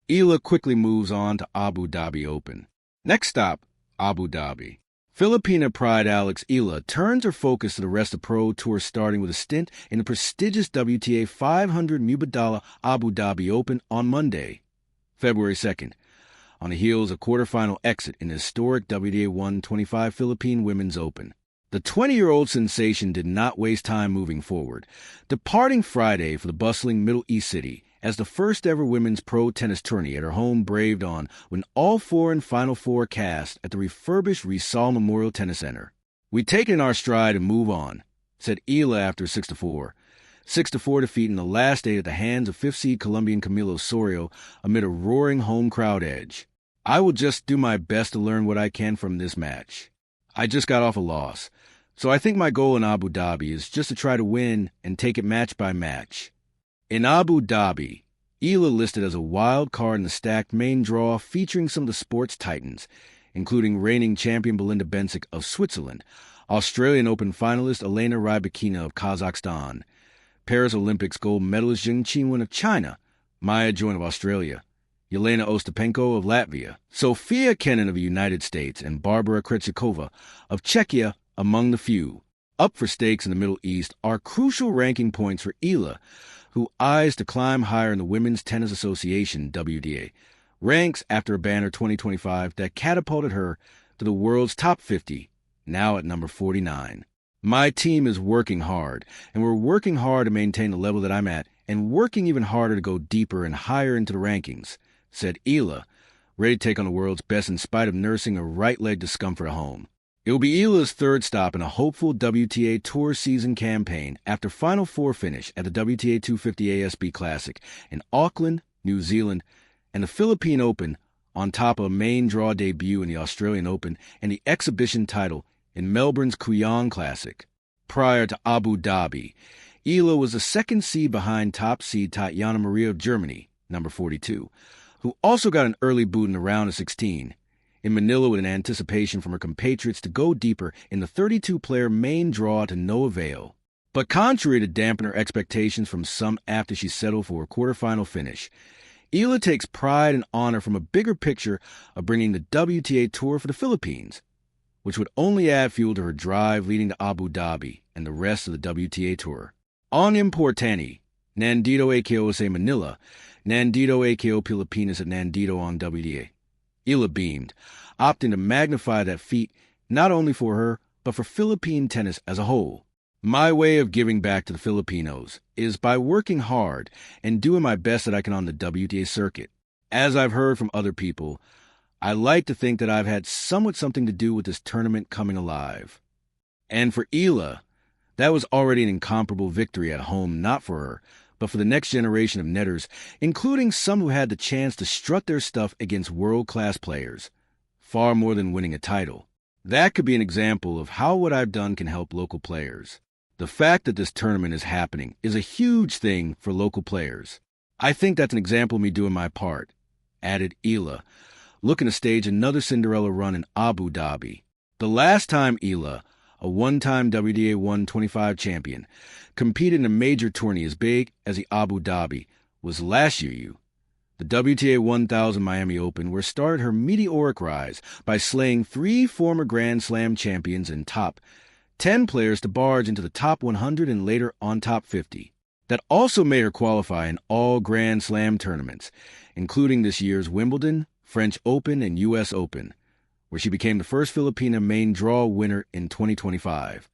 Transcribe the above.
Eala quickly moves on to Abu Dhabi Open. Next stop, Abu Dhabi. Filipina pride Alex Eala turns her focus to the rest of the Pro Tour, starting with a stint in the prestigious WTA 500 Mubadala Abu Dhabi Open on Monday, February 2nd, on the heels of quarterfinal exit in the historic WTA 125 Philippine Women's Open. The 20-year-old sensation did not waste time moving forward, departing Friday for the bustling Middle East city as the first-ever women's pro tennis tourney at her home braved on when all four and Final Four cast at the refurbished Rizal Memorial Tennis Center. "We take it in our stride and move on," said Eala after 6-4. 6-4 defeat in the last 8 at the hands of 5th seed Colombian Camilo Osorio amid a roaring home crowd edge. "I will just do my best to learn what I can from this match. I just got off a loss, so I think my goal in Abu Dhabi is just to try to win and take it match by match." In Abu Dhabi, Eala listed as a wild card in the stacked main draw featuring some of the sport's titans, including reigning champion Belinda Bencic of Switzerland, Australian Open finalist Elena Rybakina of Kazakhstan, Paris Olympics gold medalist Zheng Qinwen of China, Maya Join of Australia, Yelena Ostapenko of Latvia, Sofia Kenin of the United States, and Barbara Krejcikova of Czechia among the few. Up for stakes in the Middle East are crucial ranking points for Eala, who eyes to climb higher in the Women's Tennis Association, WTA, ranks after a banner 2025 that catapulted her to the world's top 50, now at number 49. "My team is working hard, and we're working hard to maintain the level that I'm at, and working even harder to go deeper and higher into the rankings," said Eala, ready to take on the world's best in spite of nursing a right leg discomfort at home. It will be Eala's third stop in a hopeful WTA Tour season campaign after Final Four finish at the WTA 250 ASB Classic in Auckland, New Zealand, and the Philippine Open, on top of a main draw debut in the Australian Open and the exhibition title in Melbourne's Kooyong Classic. Prior to Abu Dhabi, Eala was the second seed behind top seed Tatjana Maria of Germany, number 42, who also got an early boot in the round of 16. In Manila with an anticipation from her compatriots to go deeper in the 32-player main draw to no avail. But contrary to dampen her expectations from some after she settled for a quarterfinal finish, Eala takes pride and honor from a bigger picture of bringing the WTA Tour for the Philippines, which would only add fuel to her drive leading to Abu Dhabi and the rest of the WTA Tour. Ang importante, nandito ako sa Manila, nandito ako Pilipinas at nandito ang WTA. Eala beamed, opting to magnify that feat not only for her, but for Philippine tennis as a whole. "My way of giving back to the Filipinos is by working hard and doing my best that I can on the WTA circuit. As I've heard from other people, I like to think that I've had something to do with this tournament coming alive." And for Eala, that was already an incomparable victory at home, not for her, but for the next generation of netters, including some who had the chance to strut their stuff against world-class players, far more than winning a title. That could be an example of how what I've done can help local players. The fact that this tournament is happening is a huge thing for local players. I think that's an example of me doing my part, added Eala, looking to stage another Cinderella run in Abu Dhabi. The last time Eala, a one-time WTA 125 champion, competed in a major tourney as big as the Abu Dhabi was last year. The WTA 1000 Miami Open, where started her meteoric rise by slaying 3 former Grand Slam champions and top 10 players to barge into the top 100 and later on top 50. That also made her qualify in all Grand Slam tournaments, including this year's Wimbledon, French Open, and U.S. Open, where she became the first Filipina main draw winner in 2025.